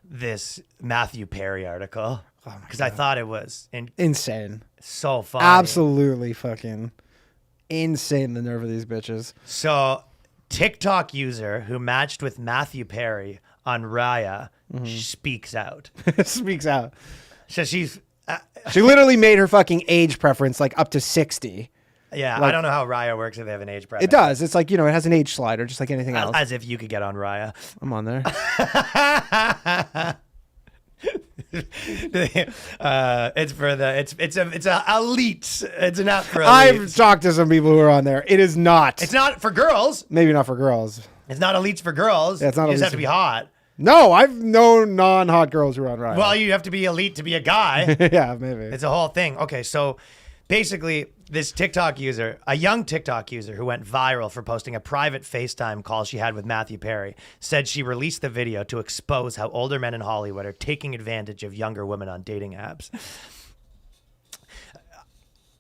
this Matthew Perry article because I thought it was insane. So funny. Absolutely fucking insane, the nerve of these bitches. So, TikTok user who matched with Matthew Perry on Raya speaks out. Speaks out. So she's... she literally made her fucking age preference like up to 60. Yeah, like, I don't know how Raya works if they have an age preference. It does. It's like, it has an age slider just like anything else. As if you could get on Raya. I'm on there. It's for the it's a elite. It's an app for elites. I've talked to some people who are on there. It is not. It's not for girls. Maybe not for girls. It's not elites for girls. Yeah, it's not. You just have to be hot. No, I've known non-hot girls who are on Raya. Well, you have to be elite to be a guy. Yeah, maybe. It's a whole thing. Okay, so basically, this TikTok user, a young TikTok user who went viral for posting a private FaceTime call she had with Matthew Perry, said she released the video to expose how older men in Hollywood are taking advantage of younger women on dating apps.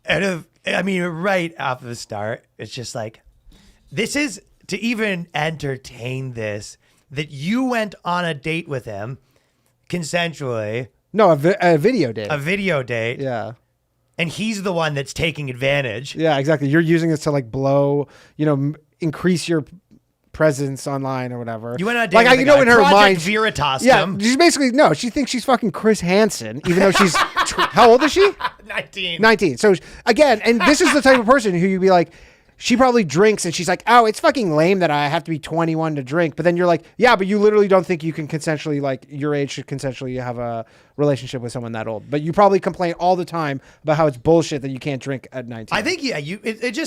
Right off the start, it's just like, this is, to even entertain this, that you went on a date with him consensually. No, a video date. A video date. Yeah. And he's the one that's taking advantage. Yeah, exactly. You're using this to like blow, increase your presence online or whatever. You went on a date with a guy. In her Project mind, Veritas. Yeah, she's basically, she thinks she's fucking Chris Hansen, even though she's, how old is she? 19. 19. So again, and this is the type of person who you'd be like, she probably drinks and she's like, oh, it's fucking lame that I have to be 21 to drink. But then you're like, yeah, but you literally don't think you can consensually, like your age should consensually have a relationship with someone that old. But you probably complain all the time about how it's bullshit that you can't drink at 19. I think,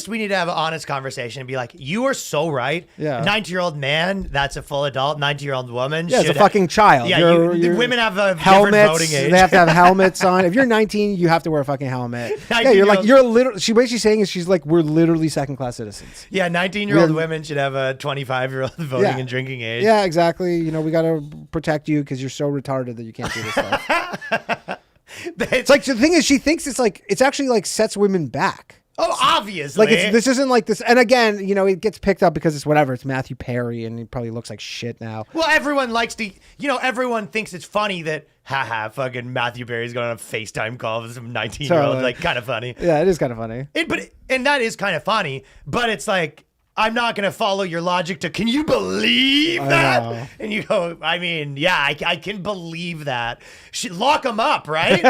we need to have an honest conversation and be like, you are so right. Yeah. A 19-year-old man, that's a full adult. 19-year-old woman. Yeah, it's a fucking child. Yeah, women have a helmets, different voting age. They have to have helmets on. If you're 19, you have to wear a fucking helmet. Yeah, you're literally, what she's saying is she's like, we're literally second-class citizens. Yeah, 19-year-old women should have a 25-year-old voting and drinking age. Yeah, exactly. We got to protect you because you're so retarded that you can't do this stuff. It's like, the thing is, she thinks it's actually like sets women back. Oh, obviously. Like this isn't like this. And again, it gets picked up because it's whatever. It's Matthew Perry and he probably looks like shit now. Well, everyone likes to, everyone thinks it's funny that, fucking Matthew Perry's going on a FaceTime call with some 19-year-old. Totally. Like, kind of funny. Yeah, it is kind of funny. And that is kind of funny, but it's like, I'm not going to follow your logic to, can you believe that? Know. And you go, I can believe that. Lock him up, right?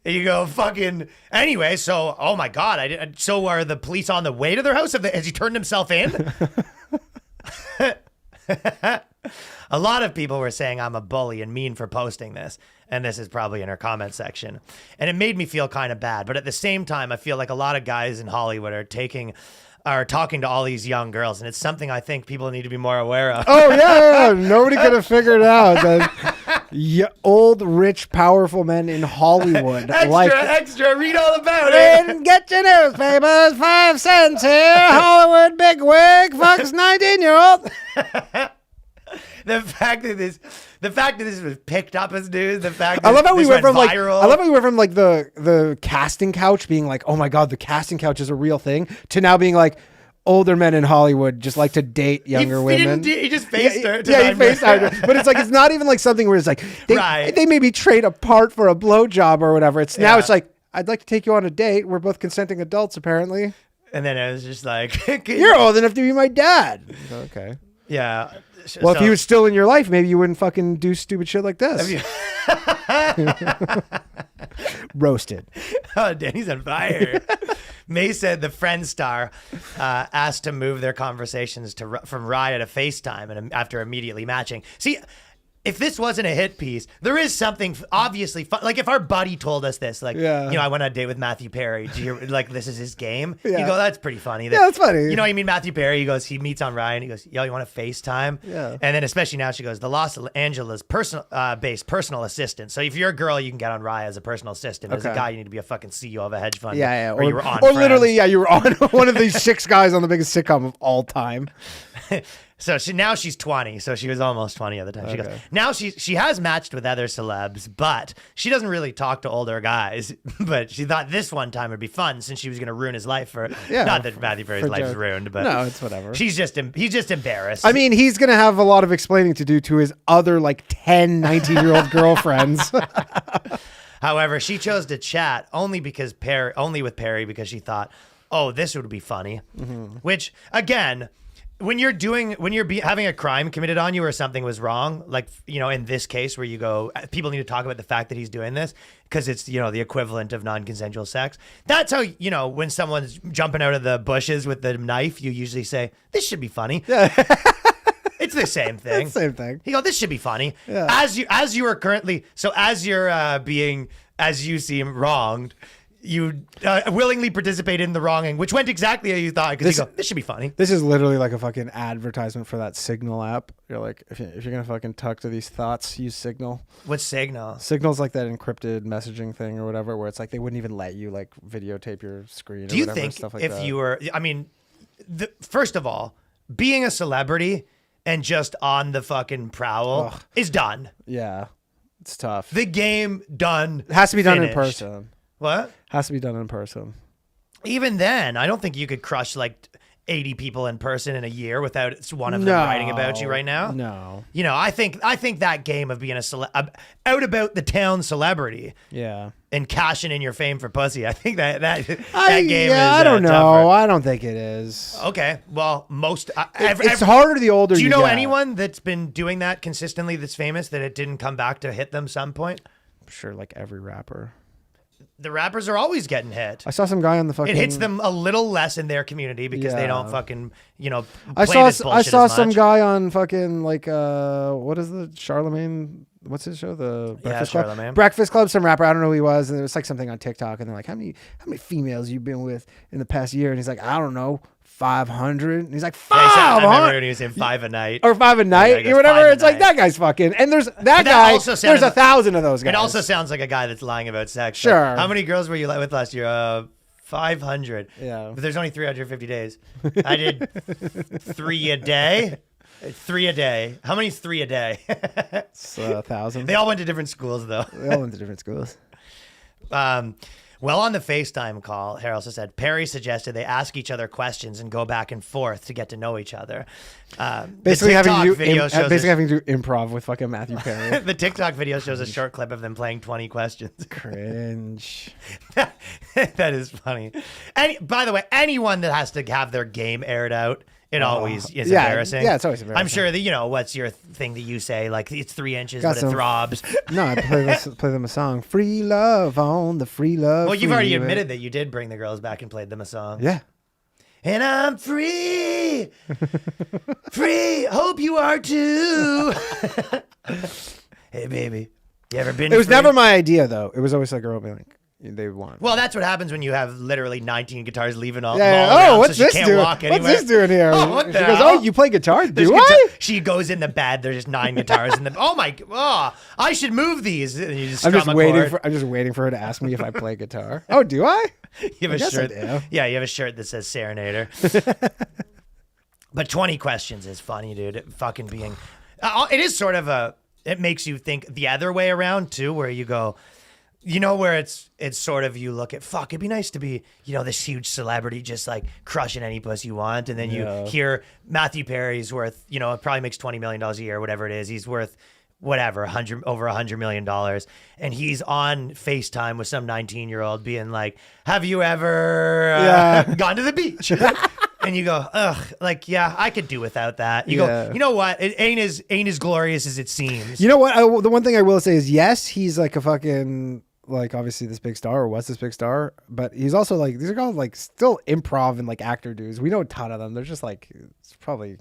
And you go, fucking, anyway, so, oh my God, so are the police on the way to their house? Has he turned himself in? A lot of people were saying I'm a bully and mean for posting this. And this is probably in her comment section. And it made me feel kind of bad. But at the same time, I feel like a lot of guys in Hollywood are talking to all these young girls. And it's something I think people need to be more aware of. Oh, yeah. Nobody could have figured out that old, rich, powerful men in Hollywood. Extra, read all about it. And get your newspapers, 5 cents here. Hollywood bigwig fucks 19-year-old. The fact that this was picked up as news, the fact that I love how we went from viral. like the casting couch being like, oh my God, the casting couch is a real thing, to now being like, older men in Hollywood just like to date younger women. He just faced her. Yeah, he faced her. But it's like, it's not even like something where it's like, they maybe trade apart for a blowjob or whatever. It's now it's like, I'd like to take you on a date. We're both consenting adults, apparently. And then it was just like, you're old enough to be my dad. Okay. Yeah. Well, if he was still in your life, maybe you wouldn't fucking do stupid shit like this. Roasted. Oh, Danny's on fire. May said the Friends star asked to move their conversations from Raya to FaceTime and after immediately matching. See, if this wasn't a hit piece, there is something obviously fun. Like if our buddy told us this, like, I went on a date with Matthew Perry. Do you hear, like, this is his game? You go, that's pretty funny. That's funny. You meet Matthew Perry. He meets on Ryan. He goes, yo, you want to FaceTime? Yeah. And then especially now she goes, the Los Angeles based personal assistant. So if you're a girl, you can get on Raya as a personal assistant. As a guy, you need to be a fucking CEO of a hedge fund. Yeah. Or you were on Or literally, you were on one of these 6 guys on the biggest sitcom of all time. So now she's 20. So she was almost 20 at the time. She goes, Okay. now she has matched with other celebs, but she doesn't really talk to older guys. But she thought this one time would be fun since she was going to ruin his life for. Yeah, Not that Matthew Perry's for life is Joe. ruined, but No, it's whatever. he's just embarrassed. I mean, he's going to have a lot of explaining to do to his other like 10, 19-year-old girlfriends. However, she chose to chat only with Perry because she thought, oh, this would be funny. Mm-hmm. Which again. When you're having a crime committed on you or something was wrong, like, in this case where you go, people need to talk about the fact that he's doing this because it's, the equivalent of non-consensual sex. That's how, when someone's jumping out of the bushes with the knife, you usually say, this should be funny. Yeah. It's the same thing. Same thing. You go, this should be funny. Yeah. As you are currently, so as you're as you seem wronged, you willingly participated in the wronging, which went exactly how you thought. Because you go, this should be funny. This is literally like a fucking advertisement for that Signal app. You're like, if you're going to fucking talk to these thoughts, use Signal. What's Signal? Signal's like that encrypted messaging thing or whatever, where it's like they wouldn't even let you like videotape your screen. Do you whatever, think stuff like if that. you were, first of all, being a celebrity and just on the fucking prowl is done. Yeah, it's tough. The game done. It has to be done in finished. person. What? Has to be done in person. Even then, I don't think you could crush like 80 people in person in a year without one of them writing about you right now. No. I think that game of being out about the town celebrity Yeah. and cashing in your fame for pussy, I think that game is I don't know. tougher. I don't think it is. Okay, well, It's harder the older Do you you know get. anyone that's been doing that consistently that's famous that it didn't come back to hit them some point? I'm sure like every rapper. The rappers are always getting hit. I saw some guy on the fucking. It hits them a little less in their community because they don't fucking, I play saw this bullshit I saw as some much. guy on fucking like what is the Charlemagne? What's his show? The Breakfast Club. Charlemagne. Breakfast Club. Some rapper. I don't know who he was, and it was like something on TikTok, and they're like, how many females you been with in the past year? And he's like, I don't know, 500. And he's like, Yeah, I 500. remember when he was in 5 a night. Or 5 a night, he or goes, whatever. 5 a It's like night. that guy's fucking. And there's that that guy. also There's sounded 1,000 of those guys. It also sounds like a guy that's lying about sex. Sure. Like, how many girls were you with last year? 500. Yeah. But there's only 350 days. I did 3 a day. 3 a day. How many's 3 a day? It's 1,000. They all went to different schools, though. They all went to different schools. Well, on the FaceTime call, Harold also said, Perry suggested they ask each other questions and go back and forth to get to know each other. Basically having to do do improv with fucking Matthew Perry. the TikTok video shows a short clip of them playing 20 questions. Cringe. That is funny. By the way, anyone that has to have their game aired out, it always is embarrassing. Yeah, it's always embarrassing. I'm sure that, what's your thing that you say? Like, it's 3 inches, Got but some- it throbs. No, I play them a song. Free love on the free love. Well, you've already freeway. admitted that you did bring the girls back and played them a song. Yeah. And I'm free. Free. Hope you are too. Hey, baby. You ever been It was free? never my idea, though. It was always like a girl being like, they want. Well, that's what happens when you have literally 19 guitars leaving all, Yeah, all around, what's so she this can't doing? walk anywhere. What's this doing here? Oh, what she the goes, hell? oh, you play guitar? There's Do guitar- I? She goes in the bed. There's just 9 guitars in the. I should move these. And you just I'm just strum a waiting chord. I'm just waiting for her to ask me if I play guitar. Oh, do I? You have a guess I shirt. do. Yeah, you have a shirt that says Serenader. But 20 questions is funny, dude. It fucking being, it is sort of it makes you think the other way around too, where you go, where it's sort of you look at, fuck, it'd be nice to be, this huge celebrity just like crushing any puss you want. And then you hear Matthew Perry's worth, it probably makes $20 million a year, whatever it is. He's worth whatever, over $100 million. And he's on FaceTime with some 19-year-old being like, have you ever gone to the beach? And you go, ugh, like, yeah, I could do without that. You go, you know what? It ain't as glorious as it seems. You know what? The one thing I will say is, yes, he's like a fucking, like, obviously this big star or was this big star, but he's also like, these are all like still improv and like actor dudes. We know a ton of them. They're just like, it's probably,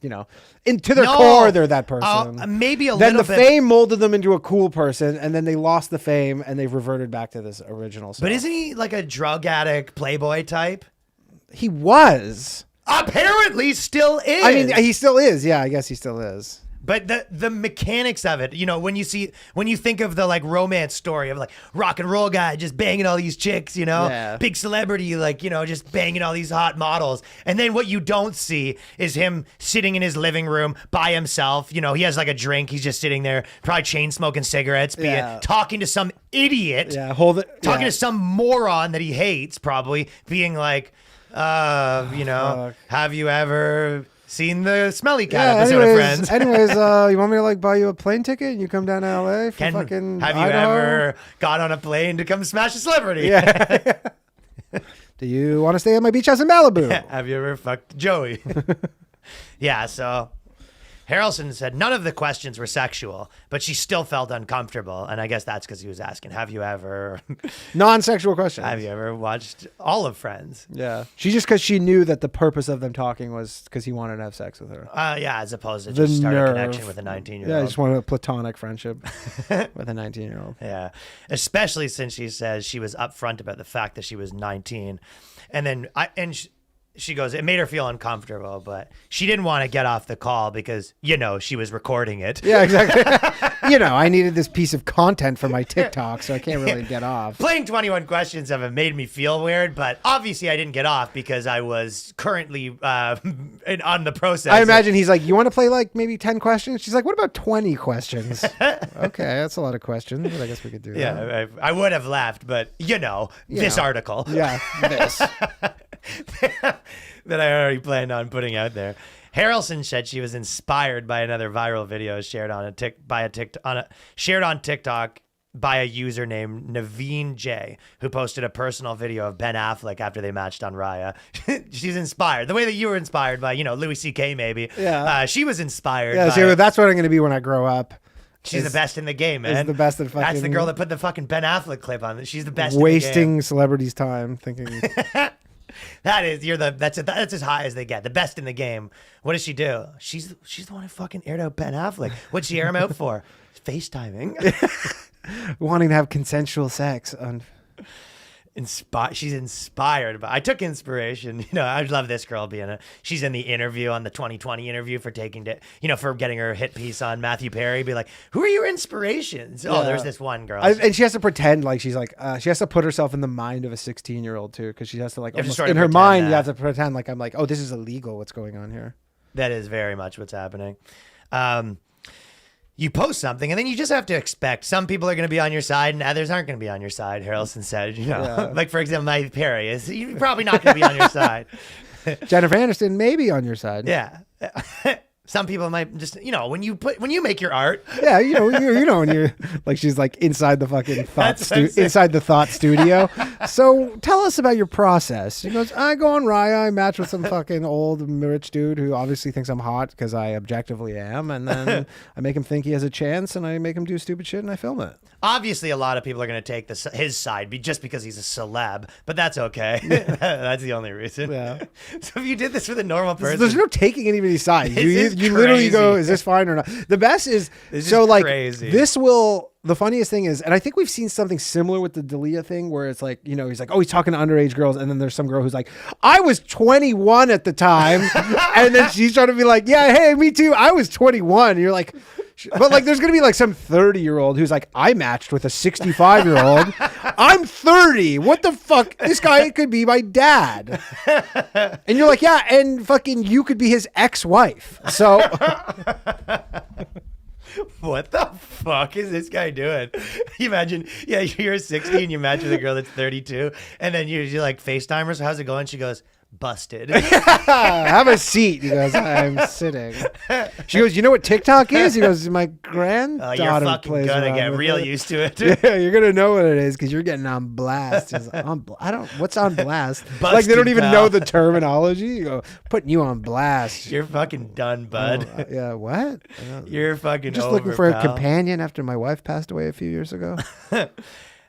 into their core, they're that person. Maybe a then little the bit. fame molded them into a cool person, and then they lost the fame and they've reverted back to this original stuff. But isn't he like a drug addict playboy type? He was. Apparently still is. I mean, he still is. Yeah, I guess he still is. But the mechanics of it, when you think of the like romance story of like rock and roll guy just banging all these chicks, Yeah. big celebrity, like, just banging all these hot models. And then what you don't see is him sitting in his living room by himself. He has like a drink. He's just sitting there, probably chain smoking cigarettes, talking to some idiot. Yeah, talking to some moron that he hates, probably being like, have you ever seen the Smelly Cat episode of Friends? Anyways, you want me to like buy you a plane ticket and you come down to LA for fucking Have you Idaho? ever got on a plane to come smash a celebrity? Yeah. Do you want to stay at my beach house in Malibu? Have you ever fucked Joey? Yeah, so Harrelson said none of the questions were sexual, but she still felt uncomfortable. And I guess that's because he was asking, have you ever Non-sexual questions. have you ever watched all of Friends? Yeah. Because she knew that the purpose of them talking was because he wanted to have sex with her. Yeah, as opposed to just start a connection with a 19-year-old. Yeah, I just wanted a platonic friendship with a 19-year-old. Yeah, especially since she says she was upfront about the fact that she was 19. And then she goes, it made her feel uncomfortable, but she didn't want to get off the call because, she was recording it. Yeah, exactly. I needed this piece of content for my TikTok, so I can't really get off. Playing 21 questions of it made me feel weird, but obviously I didn't get off because I was currently on the process. I imagine he's like, you want to play like maybe 10 questions? She's like, what about 20 questions? Okay, that's a lot of questions, but I guess we could do that. Yeah, I would have laughed, but, this article. Yeah, this. That I already planned on putting out there. Harrelson said she was inspired by another viral video shared on TikTok by a user named Naveen J, who posted a personal video of Ben Affleck after they matched on Raya. She's inspired the way that you were inspired by, Louis C.K. maybe. Yeah, she was inspired. Yeah, so that's what I'm going to be when I grow up. She's the best in the game, man. She's the best at fucking. That's the girl that put the fucking Ben Affleck clip on. She's the best. Wasting in the game. celebrities' time thinking. That's as high as they get. The best in the game. What does she do? She's the one who fucking aired out Ben Affleck. What'd she air him out for? FaceTiming. Wanting to have consensual sex on. She's inspired, but I took inspiration. I love this girl she's in the interview on the 2020 interview for for getting her hit piece on Matthew Perry. Be like, who are your inspirations? Oh, there's this one girl. And she has to pretend like she's like, she has to put herself in the mind of a 16-year-old too. Cause she has to like, almost, in her mind, you have to pretend like, I'm like, oh, this is illegal. What's going on here? That is very much what's happening. You post something and then you just have to expect some people are going to be on your side and others aren't going to be on your side. Harrelson said, like for example, Matthew Perry is you're probably not going to be on your side. Jennifer Aniston may be on your side. Yeah. Some people might just, when you make your art. Yeah, when you're like, she's like inside the fucking inside the thought studio. So tell us about your process. She goes, I go on Raya, I match with some fucking old rich dude who obviously thinks I'm hot because I objectively am, and then I make him think he has a chance, and I make him do stupid shit, and I film it. Obviously, a lot of people are going to take his side just because he's a celeb, but that's okay. That's the only reason. Yeah. So if you did this with a normal person, there's no taking anybody's side. You literally go, is this fine or not? The best is crazy. The funniest thing is, and I think we've seen something similar with the D'Elia thing where it's like, he's like, oh, he's talking to underage girls. And then there's some girl who's like, I was 21 at the time. And then she's trying to be like, yeah, hey, me too. I was 21. And you're like, but like, there's going to be like some 30-year-old who's like, I matched with a 65-year-old. I'm 30. What the fuck? This guy could be my dad. And you're like, yeah, and fucking you could be his ex-wife. So what the fuck is this guy doing? You imagine, you're 60 and you match with a girl that's 32, and then you're like, FaceTime her, so how's it going? She goes, busted. Have a seat. He goes, I'm sitting. She goes, you know what TikTok is? He goes, my granddaughter you're fucking plays gonna around get with real it. used to it. Yeah, you're gonna know what it is because you're getting on blast. He's like, what's on blast? Busted, like they don't even pal. know the terminology. You go, putting you on blast. You're fucking done, bud. Yeah, what? You're fucking just over, looking for pal. a companion after my wife passed away a few years ago.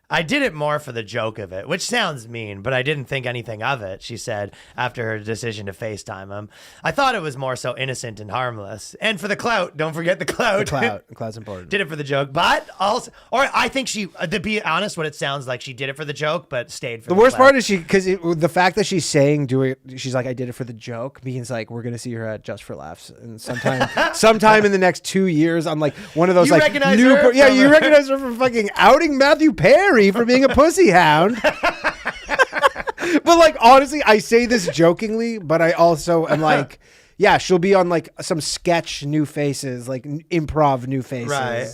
I did it more for the joke of it, which sounds mean, but I didn't think anything of it, she said after her decision to FaceTime him. I thought it was more so innocent and harmless. And for the clout, don't forget the clout. Clout's important. Did it for the joke, but also, or I think she, to be honest, what it sounds like, she did it for the joke, but stayed for the worst clout. part is because the fact that she's saying she's like, I did it for the joke means like we're gonna see her at Just for Laughs and sometime in the next 2 years on like one of those You like recognize new her yeah from- you recognize her from fucking outing Matthew Perry for being a pussy hound. But like honestly, I say this jokingly, but I also am like, yeah, she'll be on like some sketch New Faces, like improv New Faces. Right.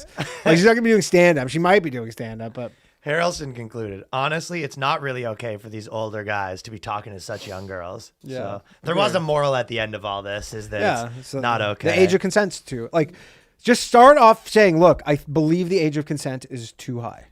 Like she's not gonna be doing stand up. She might be doing stand up, but Harrelson concluded, honestly, it's not really okay for these older guys to be talking to such young girls. Yeah. So there was a moral at the end of all this, is that it's so not okay. The age of consent too. Like, just start off saying, look, I believe the age of consent is too high.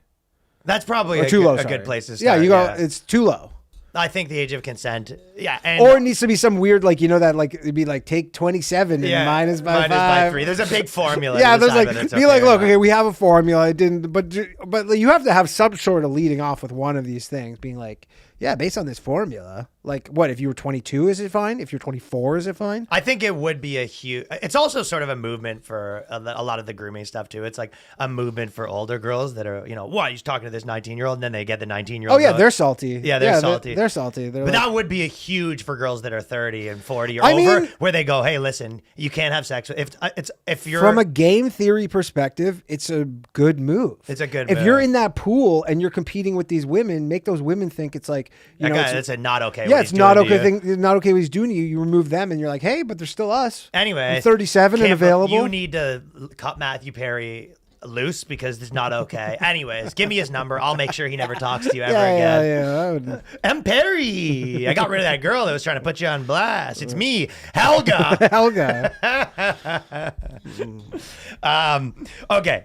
That's probably Or a, too good, low, a sorry. good place to Yeah, start. you go, it's too low. I think the age of consent, yeah. And Or it needs to be some weird, like, you know, that like it'd be like take 27 and minus by 5. 3. There's a big formula. Yeah, to there's decide like, whether it's be like, or look, not. okay, we have a formula. It didn't, but you have to have some sort of leading off with one of these things, being like, yeah, based on this formula, like, what if you were 22, is it fine? If you're 24, is it fine? I think it would be a huge. It's also sort of a movement for a lot of the grooming stuff too. It's like a movement for older girls that are, what, he's talking to this 19-year-old, and then they get the 19-year-old. Oh yeah, they're salty. Yeah, they're salty. They're salty. They're But like, that would be a huge for girls that are 30 and 40 or I over, mean- where they go, hey, listen, you can't have sex with, if you're from a game theory perspective, it's a good move. It's a good If move. you're in that pool and you're competing with these women, make those women think it's like, you know, it's a not okay. yeah, what it's he's not doing to okay you. thing. Not okay what he's doing to you. You remove them, and you're like, hey, but they're still us. Anyway, I'm 37 and available. You need to cut Matthew Perry loose because it's not okay. Anyways, give me his number. I'll make sure he never talks to you ever again. Yeah. That would... M. Perry, I got rid of that girl that was trying to put you on blast. It's me, Helga. Helga. Okay.